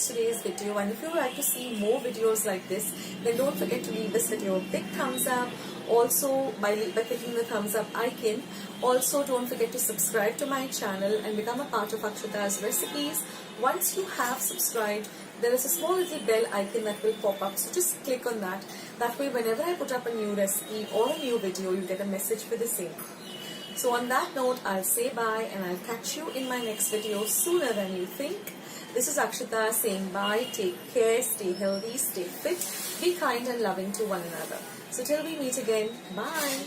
watched today's video, and if you would like to see more videos like this, then don't forget to leave this video a big thumbs up. Also, by clicking the thumbs up icon. Also, don't forget to subscribe to my channel and become a part of Akshata's recipes. Once you have subscribed, there is a small little bell icon that will pop up, so just click on that. That way, whenever I put up a new recipe or a new video, you get a message for the same. So on that note, I'll say bye and I'll catch you in my next video sooner than you think. This is Akshata saying bye, take care, stay healthy, stay fit, be kind and loving to one another. So till we meet again, bye.